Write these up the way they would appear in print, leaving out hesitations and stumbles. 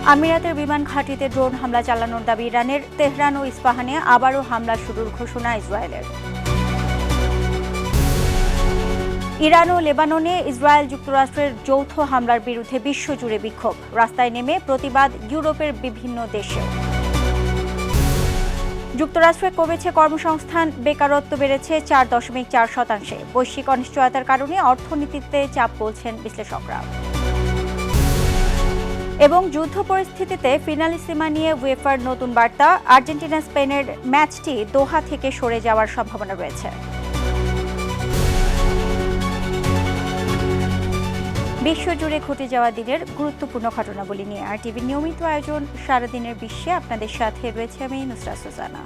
আমিরাতের বিমান ঘাঁটিতে ড্রোন হামলা চালানোর দাবি ইরানের। তেহরান ও ইস্পাহানে আবারও হামলা শুরুর ঘোষণা ইসরায়েলের। ইরান ও লেবাননে ইসরায়েল যুক্তরাষ্ট্রের যৌথ হামলার বিরুদ্ধে বিশ্বজুড়ে বিক্ষোভ, রাস্তায় নেমে প্রতিবাদ ইউরোপের বিভিন্ন দেশেও। যুক্তরাষ্ট্রে কমেছে কর্মসংস্থান, বেকারত্ব বেড়েছে 4.4%। বৈশ্বিক অনিশ্চয়তার কারণে অর্থনীতিতে চাপ বলছেন বিশ্লেষকরা। এবং যুদ্ধ পরিস্থিতিতে ফিনালিসিমা নিয়ে উয়েফার নতুন বার্তা, আর্জেন্টিনা স্পেনের ম্যাচটি দোহা থেকে সরে যাওয়ার সম্ভাবনা রয়েছে। বিশ্বজুড়ে ঘটে যাওয়া দিনের গুরুত্বপূর্ণ ঘটনাবলী নিয়ে RTVর নিয়মিত আয়োজন সারাদিনের বিশ্বে আপনাদের সাথে রয়েছে আমি নুসরাত সুজানা।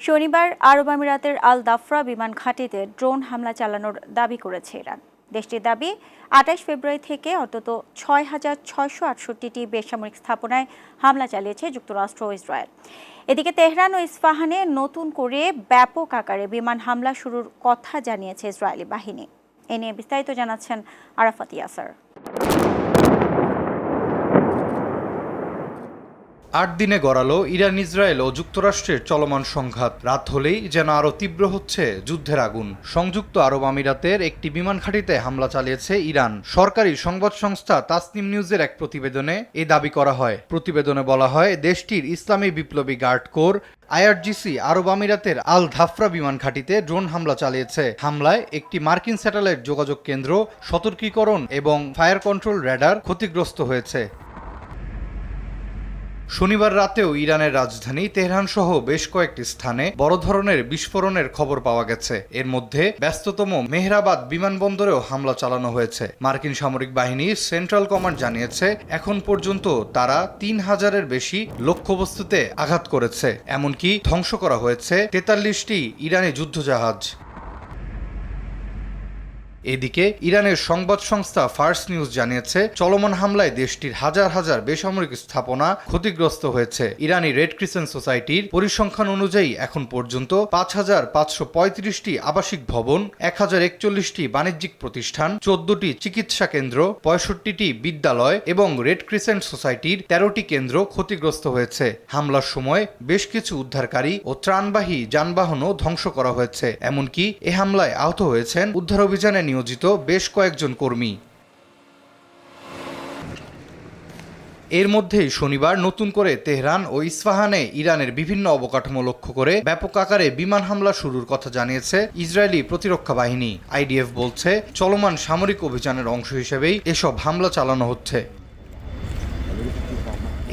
শনিবার আরব আমিরাতের আল দাফরা বিমান ঘাঁটিতে ড্রোন হামলা চালানোর দাবি করেছে ইরান। দেশটির দাবি 28 ফেব্রুয়ারি থেকে অন্তত 6,668টি বেসামরিক স্থাপনায় হামলা চালিয়েছে যুক্তরাষ্ট্র ও ইসরায়েল। এদিকে তেহরান ও ইস্পাহানে নতুন করে ব্যাপক আকারে বিমান হামলা শুরুর কথা জানিয়েছে ইসরায়েলি বাহিনী। এ নিয়ে বিস্তারিত জানাচ্ছেন আরাফাত ইয়াসার। 8 দিনে গড়ালো ইরান, ইসরায়েল ও যুক্তরাষ্ট্রের চলমান সংঘাত। রাত হলেই যেন আরও তীব্র হচ্ছে যুদ্ধের আগুন। সংযুক্ত আরব আমিরাতের একটি বিমান ঘাঁটিতে হামলা চালিয়েছে ইরান। সরকারি সংবাদ সংস্থা তাসনিম নিউজের এক প্রতিবেদনে এই দাবি করা হয়। প্রতিবেদনে বলা হয়, দেশটির ইসলামী বিপ্লবী গার্ড কোর IRGC আরব আমিরাতের আল ধাফরা বিমান ঘাঁটিতে ড্রোন হামলা চালিয়েছে। হামলায় একটি মার্কিন স্যাটেলাইট যোগাযোগ কেন্দ্র, সতর্কীকরণ এবং ফায়ার কন্ট্রোল র্যাডার ক্ষতিগ্রস্ত হয়েছে। শনিবার রাতেও ইরানের রাজধানী তেহরান সহ বেশ কয়েকটি স্থানে বড় ধরনের বিস্ফোরণের খবর পাওয়া গেছে। এর মধ্যে ব্যস্ততম মেহরাবাদ বিমানবন্দরেও হামলা চালানো হয়েছে। মার্কিন সামরিক বাহিনীর সেন্ট্রাল কমান্ড জানিয়েছে, এখন পর্যন্ত তারা 3000-এর বেশি লক্ষ্যবস্তুতে আঘাত করেছে। এমনকি ধ্বংস করা হয়েছে 43টি ইরানি যুদ্ধজাহাজ। এদিকে ইরানের সংবাদ সংস্থা ফার্স নিউজ জানিয়েছে, চলমান হামলায় দেশটির হাজার হাজার বেসামরিক স্থাপনা ক্ষতিগ্রস্ত হয়েছে। ইরানি রেড ক্রিসেন্ট সোসাইটির পরিসংখ্যান অনুযায়ী এখন পর্যন্ত 5535টি আবাসিক ভবন, 1041টি বাণিজ্যিক প্রতিষ্ঠান, 14টি চিকিৎসা কেন্দ্র, 65টি বিদ্যালয় এবং রেড ক্রিসেন্ট সোসাইটির 13টি কেন্দ্র ক্ষতিগ্রস্ত হয়েছে। হামলার সময় বেশ কিছু উদ্ধারকারী ও ত্রাণবাহী যানবাহনও ধ্বংস করা হয়েছে। এমনকি এ হামলায় আহত হয়েছেন উদ্ধার অভিযানে নিয়োজিত বেশ কয়েকজন কর্মী। এর মধ্যেই শনিবার নতুন করে তেহরান ও ইস্পাহানে ইরানের বিভিন্ন অবকাঠামো লক্ষ্য করে ব্যাপক আকারে বিমান হামলা শুরুর কথা জানিয়েছে ইসরায়েলি প্রতিরক্ষা বাহিনী। IDF বলছে, চলমান সামরিক অভিযানের অংশ হিসেবেই এসব হামলা চালানো হচ্ছে।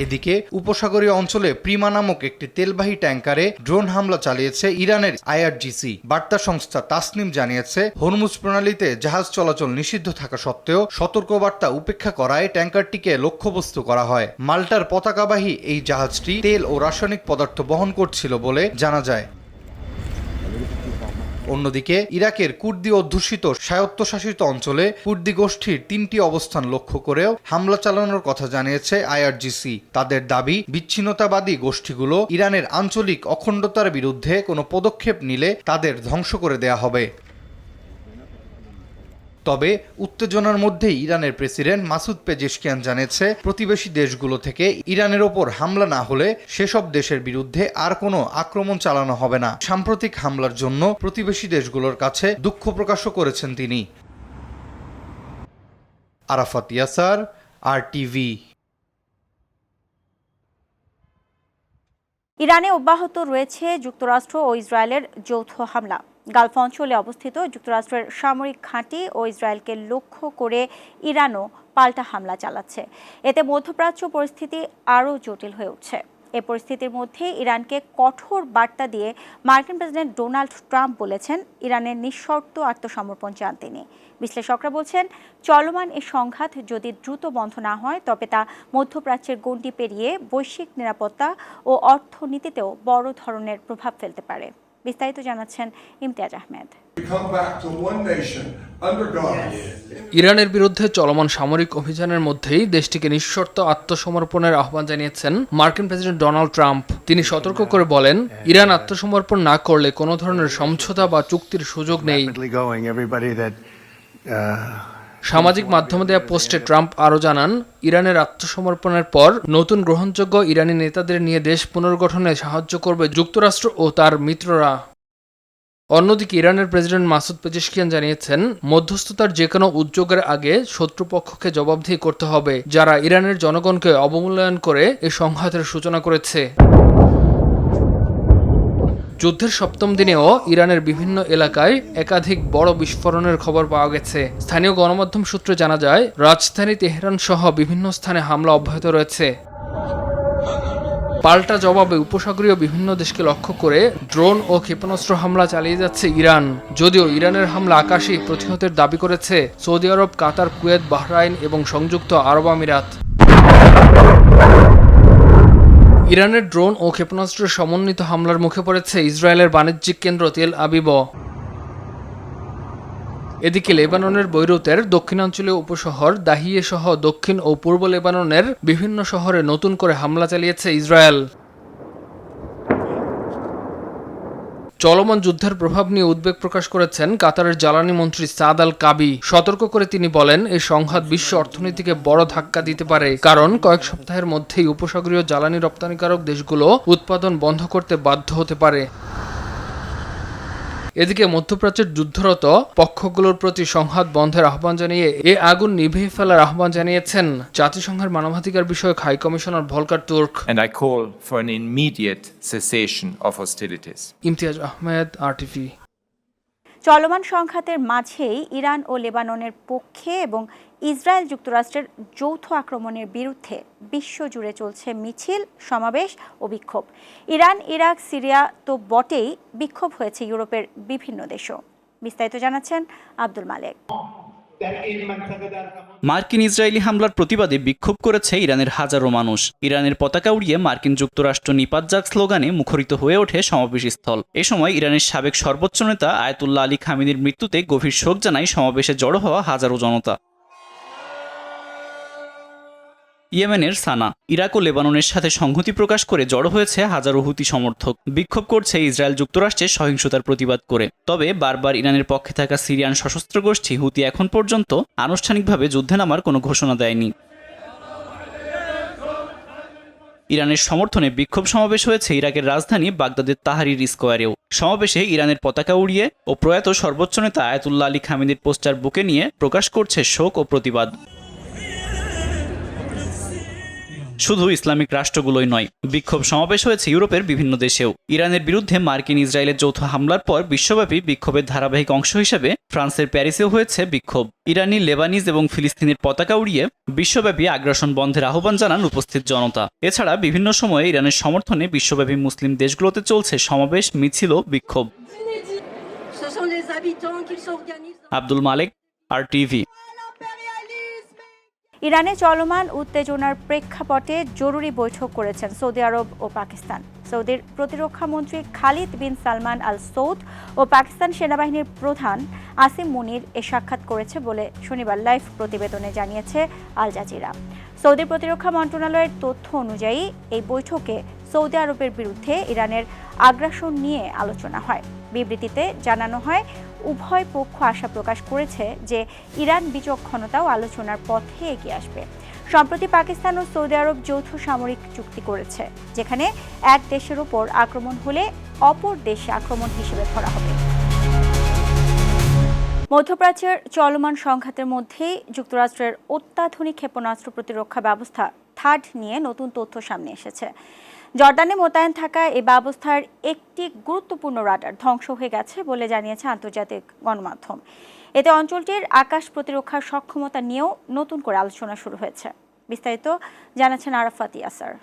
এদিকে উপসাগরীয় অঞ্চলে প্রিমা নামক একটি তেলবাহী ট্যাঙ্কারে ড্রোন হামলা চালিয়েছে ইরানের IRGC। বার্তা সংস্থা তাসনিম জানিয়েছে, হরমুজ প্রণালীতে জাহাজ চলাচল নিষিদ্ধ থাকা সত্ত্বেও সতর্কবার্তা উপেক্ষা করায় ট্যাঙ্কারটিকে লক্ষ্যবস্তু করা হয়। মাল্টার পতাকাবাহী এই জাহাজটি তেল ও রাসায়নিক পদার্থ বহন করছিল বলে জানা যায়। অন্যদিকে ইরাকের কুর্দি অধ্যুষিত স্বায়ত্তশাসিত অঞ্চলে কুর্দি গোষ্ঠীর 3টি অবস্থান লক্ষ্য করেও হামলা চালানোর কথা জানিয়েছে IRGC। তাদের দাবি, বিচ্ছিন্নতাবাদী গোষ্ঠীগুলো ইরানের আঞ্চলিক অখণ্ডতার বিরুদ্ধে কোনো পদক্ষেপ নিলে তাদের ধ্বংস করে দেয়া হবে। তবে উত্তেজনার মধ্যেই ইরানের প্রেসিডেন্ট মাসুদ পেজেশকিয়ান জানিয়েছে, প্রতিবেশী দেশগুলো থেকে ইরানের ওপর হামলা না হলে সেসব দেশের বিরুদ্ধে আর কোনো আক্রমণ চালানো হবে না। সাম্প্রতিক হামলার জন্য প্রতিবেশী দেশগুলোর কাছে দুঃখ প্রকাশও করেছেন তিনি। আরাফাত ইয়াসার, RTV। ইরানে অব্যাহত রয়েছে যুক্তরাষ্ট্র ও ইসরায়েলের যৌথ হামলা। গালফ অঞ্চলে অবস্থিত যুক্তরাষ্ট্রের সামরিক ঘাঁটি ও ইসরায়েলকে লক্ষ্য করে ইরানও পাল্টা হামলা চালাচ্ছে। এতে মধ্যপ্রাচ্য পরিস্থিতি আরও জটিল হয়ে উঠছে। এ পরিস্থিতির মধ্যে ইরানকে কঠোর বার্তা দিয়ে মার্কিন প্রেসিডেন্ট ডোনাল্ড ট্রাম্প বলেছেন, ইরানের নিঃশর্ত আত্মসমর্পণ চান তিনি। বিশ্লেষকরা বলছেন, চলমান এই সংঘাত যদি দ্রুত বন্ধ না হয় তবে তা মধ্যপ্রাচ্যের গণ্ডি পেরিয়ে বৈশ্বিক নিরাপত্তা ও অর্থনীতিতেও বড় ধরনের প্রভাব ফেলতে পারে। বিস্তারিত জানাচ্ছেন ইমতিয়াজ আহমেদ। ইরানের বিরুদ্ধে চলমান সামরিক অভিযানের মধ্যেই দেশটিকে নিঃশর্ত আত্মসমর্পণের আহ্বান জানিয়েছেন মার্কিন প্রেসিডেন্ট ডোনাল্ড ট্রাম্প। তিনি সতর্ক করে বলেন, ইরান আত্মসমর্পণ না করলে কোনো ধরনের সমঝোতা বা চুক্তির সুযোগ নেই। সামাজিক মাধ্যমে দেয়া পোস্টে ট্রাম্প আরও জানান, ইরানের আত্মসমর্পণের পর নতুন গ্রহণযোগ্য ইরানি নেতাদের নিয়ে দেশ পুনর্গঠনে সাহায্য করবে যুক্তরাষ্ট্র ও তার মিত্ররা। অন্যদিকে ইরানের প্রেসিডেন্ট মাসুদ পেজেশকিয়ান জানিয়েছেন, মধ্যস্থতার যে কোনো উদ্যোগের আগে শত্রুপক্ষকে জবাবদিহি করতে হবে, যারা ইরানের জনগণকে অবমূল্যায়ন করে এই সংঘাতের সূচনা করেছে। যুদ্ধের সপ্তম দিনেও ইরানের বিভিন্ন এলাকায় একাধিক বড় বিস্ফোরণের খবর পাওয়া গেছে। স্থানীয় গণমাধ্যম সূত্রে জানা যায়, রাজধানী তেহরান সহ বিভিন্ন স্থানে হামলা অব্যাহত রয়েছে। পাল্টা জবাবে উপসাগরীয় বিভিন্ন দেশকে লক্ষ্য করে ড্রোন ও ক্ষেপণাস্ত্র হামলা চালিয়ে যাচ্ছে ইরান। যদিও ইরানের হামলা আকাশেই প্রতিহতের দাবি করেছে সৌদি আরব, কাতার, কুয়েত, বাহরাইন এবং সংযুক্ত আরব আমিরাত। ইরানের ড্রোন ও ক্ষেপণাস্ত্রের সমন্বিত হামলার মুখে পড়েছে ইসরায়েলের বাণিজ্যিক কেন্দ্র তেল আবিব। এদিকে লেবাননের বৈরুতের দক্ষিণাঞ্চলীয় উপশহর দাহিয়ে সহ দক্ষিণ ও পূর্ব লেবাননের বিভিন্ন শহরে নতুন করে হামলা চালিয়েছে ইসরায়েল। চলমান যুদ্ধের প্রভাব নিয়ে উদ্বেগ প্রকাশ করেছেন কাতারের জ্বালানি মন্ত্রী সাদ আল কাবি। সতর্ক করে তিনি বলেন, এই সংঘাত বিশ্ব অর্থনীতিকে বড় ধাক্কা দিতে পারে, কারণ কয়েক সপ্তাহের মধ্যেই উপসাগরীয় জ্বালানি রপ্তানিকারক দেশগুলো উৎপাদন বন্ধ করতে বাধ্য হতে পারে। এদিকে মধ্যপ্রাচ্যের যুদ্ধরত পক্ষগুলোর প্রতি সংঘাত বন্ধের আহ্বান জানিয়ে এ আগুন নিভিয়ে ফেলার আহ্বান জানিয়েছেন জাতিসংঘের মানবাধিকার বিষয়ক high commissioner Volker Turk. And I call for an immediate cessation of hostilities. Imtiaz Ahmed, RTV। চলমান সংঘাতের মাঝেই ইরান ও লেবাননের পক্ষে এবং ইসরায়েল যুক্তরাষ্ট্রের যৌথ আক্রমণের বিরুদ্ধে বিশ্বজুড়ে চলছে মিছিল, সমাবেশ ও বিক্ষোভ। ইরান, ইরাক, সিরিয়া তো বটেই, বিক্ষোভ হয়েছে ইউরোপের বিভিন্ন দেশও। বিস্তারিত জানাচ্ছেন আব্দুল মালেক। মার্কিন ইসরায়েলি হামলার প্রতিবাদে বিক্ষোভ করেছে ইরানের হাজারো মানুষ। ইরানের পতাকা উড়িয়ে মার্কিন যুক্তরাষ্ট্র নিপাত যাক স্লোগানে মুখরিত হয়ে ওঠে সমাবেশস্থল। এ সময় ইরানের সাবেক সর্বোচ্চ নেতা আয়াতুল্লাহ আলী খামেনির মৃত্যুতে গভীর শোক জানায় সমাবেশে জড়ো হওয়া হাজারো জনতা। ইয়েমেনের সানা, ইরাক ও লেবাননের সাথে সংহতি প্রকাশ করে জড়ো হয়েছে হাজারো হুতি সমর্থক। বিক্ষোভ করছে ইসরায়েল যুক্তরাষ্ট্রের সহিংসতার প্রতিবাদ করে। তবে বারবার ইরানের পক্ষে থাকা সিরিয়ান সশস্ত্র গোষ্ঠী হুতি এখন পর্যন্ত আনুষ্ঠানিকভাবে যুদ্ধে নামার কোনো ঘোষণা দেয়নি। ইরানের সমর্থনে বিক্ষোভ সমাবেশ হয়েছে ইরাকের রাজধানী বাগদাদের তাহরির স্কোয়ারেও। সমাবেশে ইরানের পতাকা উড়িয়ে ও প্রয়াত সর্বোচ্চ নেতা আয়াতুল্লাহ আলী খামেনির পোস্টার বুকে নিয়ে প্রকাশ করছে শোক ও প্রতিবাদ। শুধু ইসলামিক রাষ্ট্রগুলোই নয়, বিক্ষোভ সমাবেশ হয়েছে ইউরোপের বিভিন্ন দেশেও। ইরানের বিরুদ্ধে মার্কিন ইসরায়েলের যৌথ হামলার পর বিশ্বব্যাপী বিক্ষোভের ধারাবাহিক অংশ হিসেবে ফ্রান্সের প্যারিসেও হয়েছে বিক্ষোভ। ইরানি, লেবানিজ এবং ফিলিস্তিনের পতাকা উড়িয়ে বিশ্বব্যাপী আগ্রাসন বন্ধের আহ্বান জানান উপস্থিত জনতা। এছাড়া বিভিন্ন সময়ে ইরানের সমর্থনে বিশ্বব্যাপী মুসলিম দেশগুলোতে চলছে সমাবেশ, মিছিল ও বিক্ষোভ। আব্দুল মালেক, RTV। ইরানে চলমান উত্তেজনার প্রেক্ষাপটে জরুরি বৈঠক করেছেন সৌদি আরব ও পাকিস্তান। সৌদির প্রতিরক্ষা মন্ত্রী খালিদ বিন সালমান আল সৌদ ও পাকিস্তান সেনাবাহিনীর প্রধান আসিম মুনির এ সাক্ষাৎ করেছে বলে শনিবার লাইভ প্রতিবেদনে জানিয়েছে আল জাজিরা। সৌদি প্রতিরক্ষা মন্ত্রণালয়ের তথ্য অনুযায়ী এই বৈঠকে সৌদি আরবের বিরুদ্ধে ইরানের আগ্রাসন নিয়ে আলোচনা হয়। বিবৃতিতে জানানো হয়, উভয় পক্ষ আশা প্রকাশ করেছে যে ইরান বিচক্ষণতাও আলোচনার পথে এগিয়ে আসবে। সম্প্রতি পাকিস্তান ও সৌদি আরব যৌথ সামরিক চুক্তি করেছে, যেখানে এক দেশের উপর আক্রমণ হলে অপর দেশে আক্রমণ হিসেবে ধরা হবে। মধ্যপ্রাচ্যের চলমান সংঘাতের মধ্যেই যুক্তরাষ্ট্রের অত্যাধুনিক ক্ষেপণাস্ত্র প্রতিরক্ষা ব্যবস্থা থাড নিয়ে নতুন তথ্য সামনে এসেছে। জর্দানে মোতায়েন থাকা এই ব্যবস্থার একটি গুরুত্বপূর্ণ রাডার ধ্বংস হয়ে গেছে বলে জানিয়েছে আন্তর্জাতিক গণমাধ্যম। এতে অঞ্চলটির আকাশ প্রতিরক্ষার সক্ষমতা নিয়েও নতুন করে আলোচনা শুরু হয়েছে। বিস্তারিত জানাচ্ছেন আরাফাত ইয়াসার।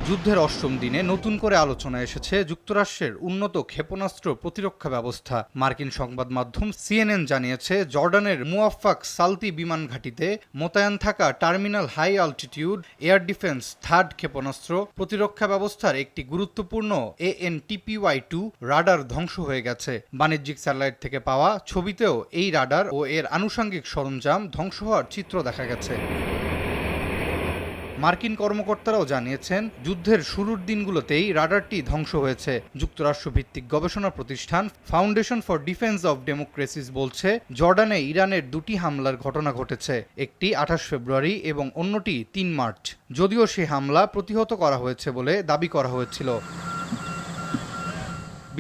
যুদ্ধের অষ্টম দিনে নতুন করে আলোচনা এসেছে যুক্তরাষ্ট্রের উন্নত ক্ষেপণাস্ত্র প্রতিরক্ষা ব্যবস্থা। মার্কিন সংবাদ মাধ্যম CNN জানিয়েছে, জর্ডানের মুয়াফাক সালতি বিমান ঘাঁটিতে মোতায়েন থাকা terminal high altitude air defence THAAD ক্ষেপণাস্ত্র প্রতিরক্ষা ব্যবস্থার একটি গুরুত্বপূর্ণ ANTPY-2 রাডার ধ্বংস হয়ে গেছে। বাণিজ্যিক স্যাটেলাইট থেকে পাওয়া ছবিতেও এই রাডার ও এর আনুষঙ্গিক সরঞ্জাম ধ্বংস হওয়ার চিত্র দেখা গেছে। মার্কিন কর্মকর্তারাও জানিয়েছেন যুদ্ধের শুরুর দিনগুলোতেই রাডারটি ধ্বংস হয়েছে। যুক্তরাষ্ট্রভিত্তিক গবেষণা প্রতিষ্ঠান foundation for defence of democracies বলছে জর্ডানে ইরানের 2টি হামলার ঘটনা ঘটেছে, একটি 28 ফেব্রুয়ারি এবং অন্যটি 3 মার্চ। যদিও সে হামলা প্রতিহত করা হয়েছে বলে দাবি করা হয়েছিল।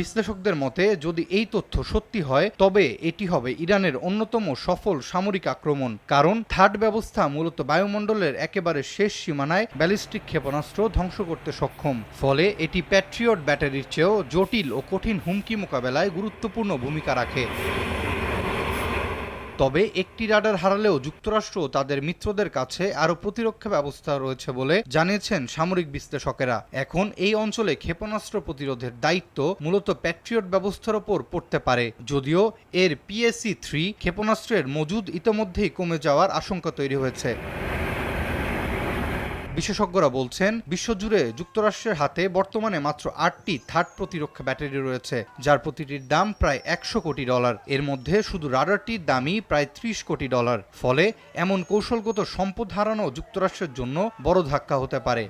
বিশ্লেষকদের মতে যদি এই তথ্য সত্যি হয় তবে এটি হবে ইরানের অন্যতম সফল সামরিক আক্রমণ, কারণ থার্ড ব্যবস্থা মূলত বায়ুমণ্ডলের একেবারে শেষ সীমানায় ব্যালিস্টিক ক্ষেপণাস্ত্র ধ্বংস করতে সক্ষম। ফলে এটি প্যাট্রিয়ট ব্যাটারির চেয়েও জটিল ও কঠিন হুমকি মোকাবেলায় গুরুত্বপূর্ণ ভূমিকা রাখে। তবে একটি রাডার হারালেও যুক্তরাষ্ট্র তাদের মিত্রদের কাছে আরও প্রতিরক্ষা ব্যবস্থা রয়েছে বলে জানিয়েছেন সামরিক বিশ্লেষকেরা। এখন এই অঞ্চলে ক্ষেপণাস্ত্র প্রতিরোধের দায়িত্ব মূলত প্যাট্রিয়ট ব্যবস্থার ওপর পড়তে পারে, যদিও এর PSC-3 ক্ষেপণাস্ত্রের মজুদ ইতোমধ্যেই কমে যাওয়ার আশঙ্কা তৈরি হয়েছে। বিশেষজ্ঞরা বলছেন বিশ্বজুড়ে যুক্তরাষ্ট্রের হাতে বর্তমানে মাত্র 8টি থার্ড প্রতিরক্ষা ব্যাটারি রয়েছে, যার প্রতিটির দাম প্রায় $100 কোটি। এর মধ্যে শুধু রাডারটির দামই প্রায় $30 কোটি। ফলে এমন কৌশলগত সম্পদ হারানো যুক্তরাষ্ট্রের জন্য বড় ধাক্কা হতে পারে।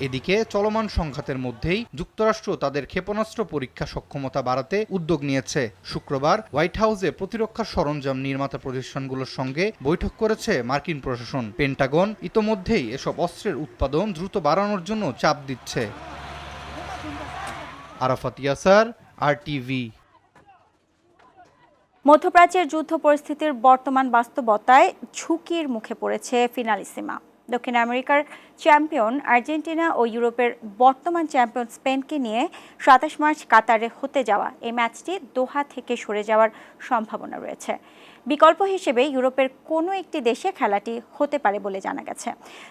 এদিকে চলমান সংঘাতের মধ্যেই যুক্তরাষ্ট্র তাদের ক্ষেপণাস্ত্র পরীক্ষা সক্ষমতা বাড়াতে উদ্যোগ নিয়েছে। শুক্রবার হোয়াইট হাউসে প্রতিরক্ষা সরঞ্জাম নির্মাতা প্রতিষ্ঠানগুলোর সঙ্গে বৈঠক করেছে মার্কিন প্রশাসন। পেন্টাগন ইতোমধ্যেই এসব অস্ত্রের উৎপাদন দ্রুত বাড়ানোর জন্য চাপ দিচ্ছে। আরাফাত ইয়াসার, RTV। মধ্যপ্রাচ্যের যুদ্ধ পরিস্থিতির বর্তমান বাস্তবতায় ঝুঁকির মুখে পড়েছে ফিনালিসিমা। দক্ষিণ আমেরিকার চ্যাম্পিয়ন আর্জেন্টিনা ও ইউরোপের বর্তমান চ্যাম্পিয়ন স্পেনকে নিয়ে 27 মার্চ কাতারে হতে যাওয়া এই ম্যাচটি দোহা থেকে সরে যাওয়ার সম্ভাবনা রয়েছে। বিকল্প হিসেবে ইউরোপের কোনো একটি দেশে খেলাটি হতে পারে বলে জানা গেছে।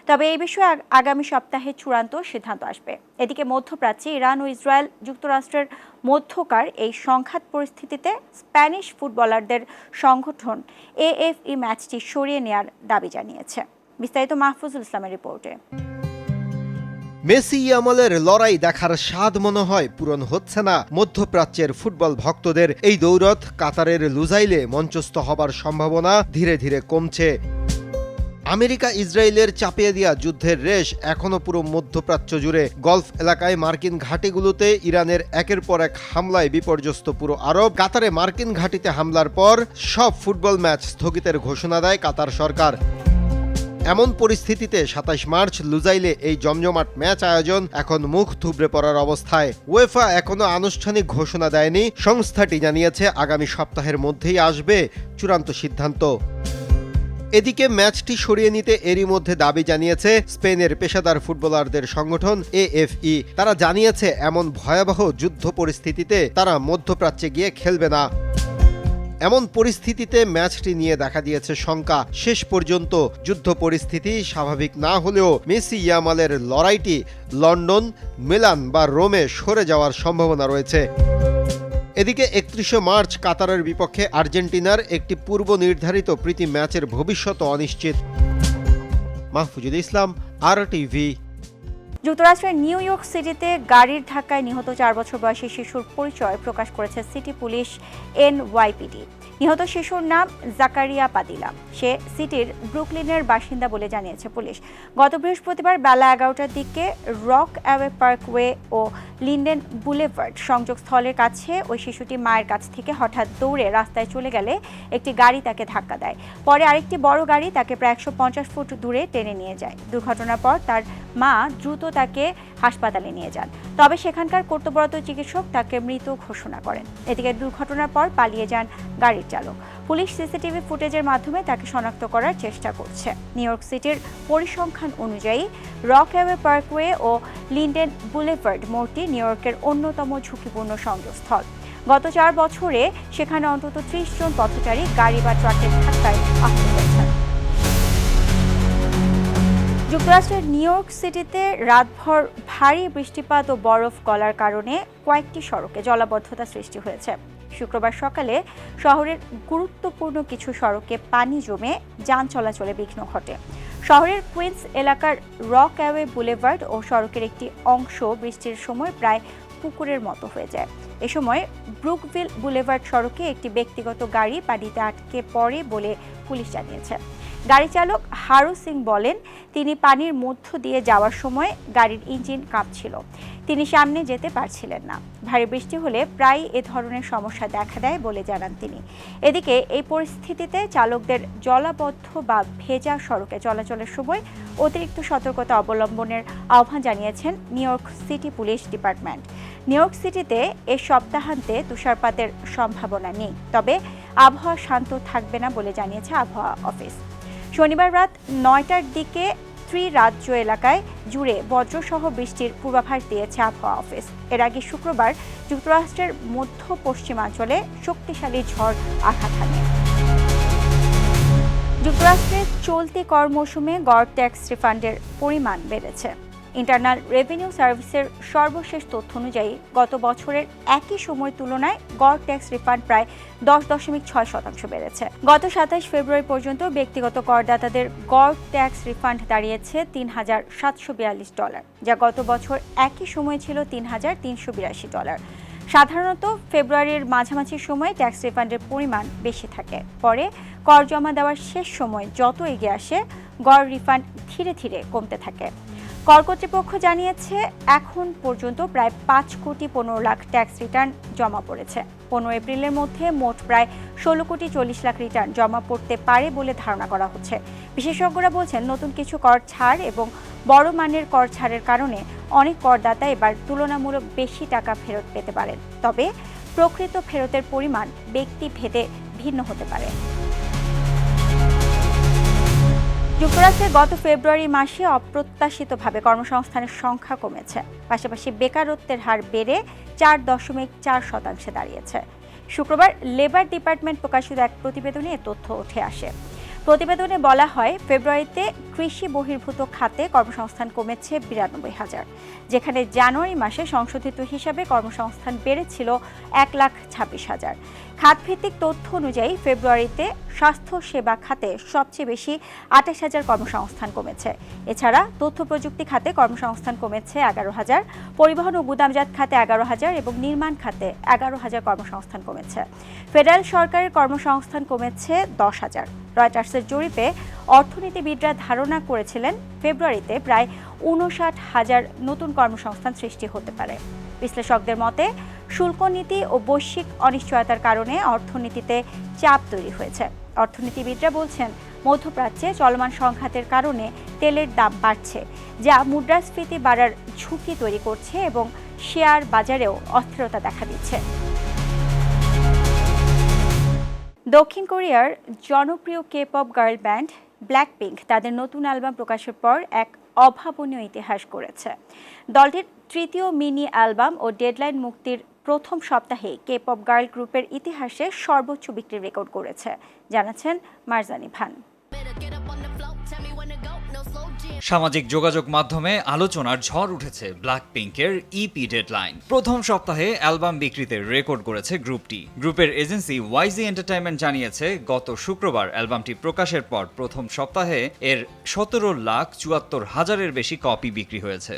তবে এই বিষয়ে আগামী সপ্তাহে চূড়ান্ত সিদ্ধান্ত আসবে। এদিকে মধ্যপ্রাচ্যে ইরান ও ইসরায়েল যুক্তরাষ্ট্রের মধ্যকার এই সংঘাত পরিস্থিতিতে স্প্যানিশ ফুটবলারদের সংগঠন AFE ম্যাচটি সরিয়ে নেওয়ার দাবি জানিয়েছে। বিস্তারিত মাহফুজুল ইসলামের রিপোর্টে। মেসি ইয়ামালের লড়াই দেখার স্বাদ মনে হয় পূরণ হচ্ছে না মধ্যপ্রাচ্যের ফুটবল ভক্তদের। এই দৌড়ত কাতারের লুজাইলে মঞ্চস্থ হবার সম্ভাবনা ধীরে ধীরে কমছে। আমেরিকা ইসরায়েলের চাপিয়ে দেওয়া যুদ্ধের রেশ এখনো পুরো মধ্যপ্রাচ্য জুড়ে। গলফ এলাকায় মার্কিন ঘাঁটিগুলোতে ইরানের একের পর এক হামলায় বিপর্যস্ত পুরো আরব। কাতারে মার্কিন ঘাঁটিতে হামলার পর সব ফুটবল ম্যাচ স্থগিতের ঘোষণা দেয় কাতার সরকার। এমন পরিস্থিতিতে 27 মার্চ লুজাইলে এই জমজমাট ম্যাচ আয়োজন এখন মুখ থুবড়ে পড়ার অবস্থায়। উয়েফা এখনো আনুষ্ঠানিক ঘোষণা দেয়নি। সংস্থাটি জানিয়েছে আগামী সপ্তাহের মধ্যেই আসবে চূড়ান্ত সিদ্ধান্ত। এদিকে ম্যাচটি সরিয়ে নিতে এরই মধ্যে দাবি জানিয়েছে স্পেনের পেশাদার ফুটবলারদের সংগঠন AFE। তারা জানিয়েছে এমন ভয়াবহ যুদ্ধ পরিস্থিতিতে তারা মধ্যপ্রাচ্যে গিয়ে খেলবে না। এমন পরিস্থিতিতে ম্যাচটি নিয়ে দেখা দিয়েছে শঙ্কা। শেষ পর্যন্ত যুদ্ধ পরিস্থিতি স্বাভাবিক না হলেও মেসি ইয়ামালের লড়াইটি লন্ডন, মিলান বা রোমে সরে যাওয়ার সম্ভাবনা রয়েছে। এদিকে 31 মার্চ কাতারের বিপক্ষে আর্জেন্টিনার একটি পূর্ব নির্ধারিত প্রীতি ম্যাচের ভবিষ্যৎ অনিশ্চিত। মাহফুজুল ইসলাম, RTV। যুক্তরাষ্ট্রের নিউ ইয়র্ক সিটিতে গাড়ির ধাক্কায় নিহত 4 বছর বয়সী শিশুর পরিচয় প্রকাশ করেছে সিটি পুলিশ NYPD। নিহত শিশুর নাম জাকারিয়া পাদিলা। সে সিটির ব্রুকলিনের বাসিন্দা বলে জানিয়েছে পুলিশ। গত বৃহস্পতিবার বেলা 11টার দিকে রক অ্যাওয়ে পার্কওয়ে ও লিন্ডেন বুলেভার্ড সংযোগস্থলের কাছে ওই শিশুটি মায়ের কাছ থেকে হঠাৎ দৌড়ে রাস্তায় চলে গেলে একটি গাড়ি তাকে ধাক্কা দেয়। পরে আরেকটি বড় গাড়ি তাকে প্রায় 150 ফুট দূরে টেনে নিয়ে যায়। দুর্ঘটনার পর তার মা দ্রুত তাকে হাসপাতালে নিয়ে যান। তবে সেখানকার কর্তব্যরত চিকিৎসক তাকে মৃত ঘোষণা করেন। এদিকে দুর্ঘটনার পর পালিয়ে যান গাড়ির চালক। পুলিশ সিসিটিভি ফুটেজের মাধ্যমে তাকে শনাক্ত করার চেষ্টা করছে। নিউ ইয়র্ক সিটির পরিসংখ্যান অনুযায়ী রক অ্যাওয়ে পার্কওয়ে ও লিন্ডেন বুলেভার্ড মোড়টি নিউ ইয়র্কের অন্যতম ঝুঁকিপূর্ণ সংযোগস্থল। গত 4 বছরে সেখানে অন্তত 30 জন পথচারী গাড়ি বা ট্রাকের ধাক্কায় আহত হয়েছেন। যুক্তরাষ্ট্রের নিউ ইয়র্ক সিটিতে রাতভর ভারী বৃষ্টিপাত ও বরফ গলার কারণে কয়েকটি সড়কে জলাবদ্ধতা সৃষ্টি হয়েছে। শুক্রবার সকালে শহরের গুরুত্বপূর্ণ কিছু সড়কে পানি জমে যান চলাচলে বিঘ্ন ঘটে। শহরের কুইন্স এলাকার রক অ্যাওয়ে বুলেভার্ড ও সড়কের একটি অংশ বৃষ্টির সময় প্রায় পুকুরের মতো হয়ে যায়। এ সময় ব্রুকভিল বুলেভার্ড সড়কে একটি ব্যক্তিগত গাড়ি পানিতে আটকে পড়ে বলে পুলিশ জানিয়েছে। গাড়ি চালক হারু সিং বলেন, তিনি পানির মধ্য দিয়ে যাওয়ার সময় গাড়ির ইঞ্জিন কাঁপছিল। তিনি সামনে যেতে পারছিলেন না। ভারী বৃষ্টি হলে প্রায় এ ধরনের সমস্যা দেখা দেয় বলে জানান তিনি। এদিকে এই পরিস্থিতিতে চালকদের জলাবদ্ধ বা ভেজা সড়কে চলাচলের সময় অতিরিক্ত সতর্কতা অবলম্বনের আহ্বান জানিয়েছেন new York city police department. New York সিটিতে এ সপ্তাহান্তে তুষারপাতের সম্ভাবনা নেই, তবে আবহাওয়া শান্ত থাকবে না বলে জানিয়েছে আবহাওয়া অফিস। শনিবার রাত 9টার দিকে ত্রিরাজ্য এলাকায় জুড়ে বজ্রসহ বৃষ্টির পূর্বাভাস দিয়েছে আবহাওয়া অফিস। এর আগে শুক্রবার যুক্তরাষ্ট্রের মধ্য পশ্চিমাঞ্চলে শক্তিশালী ঝড় আঘাত হানে। যুক্তরাষ্ট্রের চলতি কর মৌসুমে গড় ট্যাক্স রিফান্ডের পরিমাণ বেড়েছে। ইন্টারনাল রেভিনিউ সার্ভিসের সর্বশেষ তথ্য অনুযায়ী গত বছরের একই সময়ের তুলনায় গড় ট্যাক্স রিফান্ড প্রায় 10.6% বেড়েছে। গত 27 ফেব্রুয়ারি পর্যন্ত ব্যক্তিগত করদাতাদের গড় ট্যাক্স রিফান্ড দাঁড়িয়েছে $3,742, যা গত বছর একই সময়ে ছিল $3,382। সাধারণত ফেব্রুয়ারির মাঝামাঝি সময়ে ট্যাক্স রিফান্ডের পরিমাণ বেশি থাকে। পরে কর জমা দেওয়ার শেষ সময় যত এগিয়ে আসে, গড় রিফান্ড ধীরে ধীরে কমতে থাকে। কর কর্তৃপক্ষ জানিয়েছে, এখন পর্যন্ত প্রায় 5,15,00,000 ট্যাক্স রিটার্ন জমা পড়েছে। 15 এপ্রিলের মধ্যে মোট প্রায় 16,40,00,000 রিটার্ন জমা পড়তে পারে বলে ধারণা করা হচ্ছে। বিশেষজ্ঞরা বলছেন, নতুন কিছু কর ছাড় এবং বড় মানের কর ছাড়ের কারণে অনেক করদাতা এবার তুলনামূলক বেশি টাকা ফেরত পেতে পারেন। তবে প্রকৃত ফেরতের পরিমাণ ব্যক্তি ভেদে ভিন্ন হতে পারে। যুক্তরাষ্ট্রে গত ফেব্রুয়ারি মাসে অপ্রত্যাশিতভাবে কর্মসংস্থানের সংখ্যা কমেছে। পাশাপাশি বেকারত্বের হার বেড়ে 4.4% দাঁড়িয়েছে। শুক্রবার লেবার ডিপার্টমেন্ট প্রকাশিত এক প্রতিবেদনে এ তথ্য উঠে আসে। প্রতিবেদনে বলা হয়, ফেব্রুয়ারিতে কৃষি বহির্ভূত খাতে কর্মসংস্থান কমেছে 92,000, যেখানে জানুয়ারি মাসে সংশোধিত হিসাবে কর্মসংস্থান বেড়েছিল 1,26,000। খাতভিত্তিক তথ্য অনুযায়ী ফেব্রুয়ারিতে স্বাস্থ্য সেবা খাতে সবচেয়ে বেশি 28,000 কর্মসংস্থান কমেছে। এছাড়া তথ্য প্রযুক্তি খাতে কর্মসংস্থান কমেছে 11,000, পরিবহন ও গুদামজাত খাতে 11,000 এবং নির্মাণ খাতে 11,000 কর্মসংস্থান কমেছে। ফেডারেল সরকারের কর্মসংস্থান কমেছে 10,000। রয়টার্সের জরিপে অর্থনীতিবিদরা ধারণা করেছিলেন, ফেব্রুয়ারিতে প্রায় 59,000 নতুন কর্মসংস্থান সৃষ্টি হতে পারে। বিশ্লেষকদের মতে, শুল্ক নীতি ও বৈশ্বিক অনিশ্চয়তার কারণে অর্থনীতিতে চাপ তৈরি হয়েছে। অর্থনীতিবিদরা বলছেন, মধ্যপ্রাচ্যে চলমান সংঘাতের কারণে তেলের দাম বাড়ছে, যা মুদ্রাস্ফীতি বাড়ার ঝুঁকি তৈরি করছে এবং শেয়ার বাজারেও অস্থিরতা দেখা দিচ্ছে। দক্ষিণ কোরিয়ার জনপ্রিয় কে-পপ গার্ল ব্যান্ড ব্ল্যাকপিঙ্ক তাদের নতুন অ্যালবাম প্রকাশের পর এক অভাবনীয় ইতিহাস গড়েছে। দলটির তৃতীয় মিনি অ্যালবাম ও ডেডলাইন মুক্তির প্রথম সপ্তাহে কে-পপ গার্ল গ্রুপের ইতিহাসে সর্বোচ্চ বিক্রির রেকর্ড করেছে, জানাচ্ছেন মারজানি ভান। সামাজিক যোগাযোগ মাধ্যমে আলোচনার ঝড় উঠেছে ব্ল্যাকপিঙ্কের ইপি ডেডলাইন। প্রথম সপ্তাহে অ্যালবাম বিক্রিতে রেকর্ড করেছে গ্রুপটি। গ্রুপের এজেন্সি ওয়াইজি এন্টারটেইনমেন্ট জানিয়েছে, গত শুক্রবার অ্যালবামটি প্রকাশের পর প্রথম সপ্তাহে এর 17,74,000-এর বেশি কপি বিক্রি হয়েছে।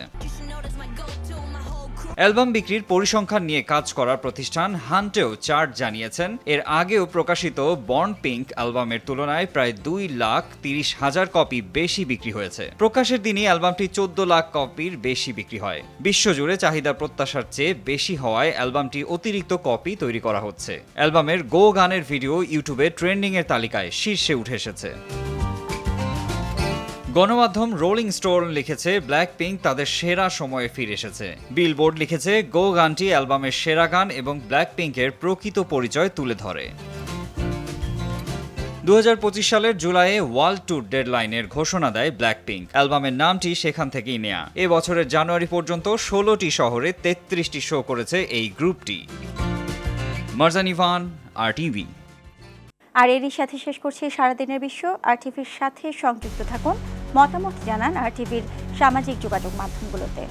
অ্যালবাম বিক্রির পরিসংখ্যান নিয়ে কাজ করা প্রতিষ্ঠান হান্টেও চার্ট জানিয়েছেন, এর আগেও প্রকাশিত বর্ন পিঙ্ক অ্যালবামের তুলনায় প্রায় 2,30,000 কপি বেশি বিক্রি হয়েছে। প্রকাশের দিনই অ্যালবামটি 14 লাখ কপির বেশি বিক্রি হয়। বিশ্বজুড়ে চাহিদা প্রত্যাশার চেয়ে বেশি হওয়ায় অ্যালবামটি অতিরিক্ত কপি তৈরি করা হচ্ছে। অ্যালবামের গো গানের ভিডিও ইউটিউবে ট্রেন্ডিংয়ের তালিকায় শীর্ষে উঠে এসেছে। গণমাধ্যম রোলিং স্টোন লিখেছে, ব্ল্যাকপিঙ্ক তাদের সেরা সময়ে ফিরে এসেছে। বিলবোর্ড লিখেছে, গো গানটি অ্যালবামের সেরা গান এবং ব্ল্যাকপিঙ্কের প্রকৃত পরিচয় তুলে ধরে। 2025 সালের জুলাইয়ে ওয়ার্ল্ড ট্যুর ডেডলাইনের ঘোষণা দেয় ব্ল্যাকপিঙ্ক। অ্যালবামের নামটি সেখান থেকেই নেয়া। এ বছরের জানুয়ারি পর্যন্ত 16টি শহরে 33টি শো করেছে এই গ্রুপটি। মারজানি ভান, RTV। আর এরই সাথে শেষ করছি সারাদিনের বিশ্ব। RTVর সাথে সংযুক্ত থাকুন, মতামত জানান RTVর সামাজিক যোগাযোগ মাধ্যমগুলোতে।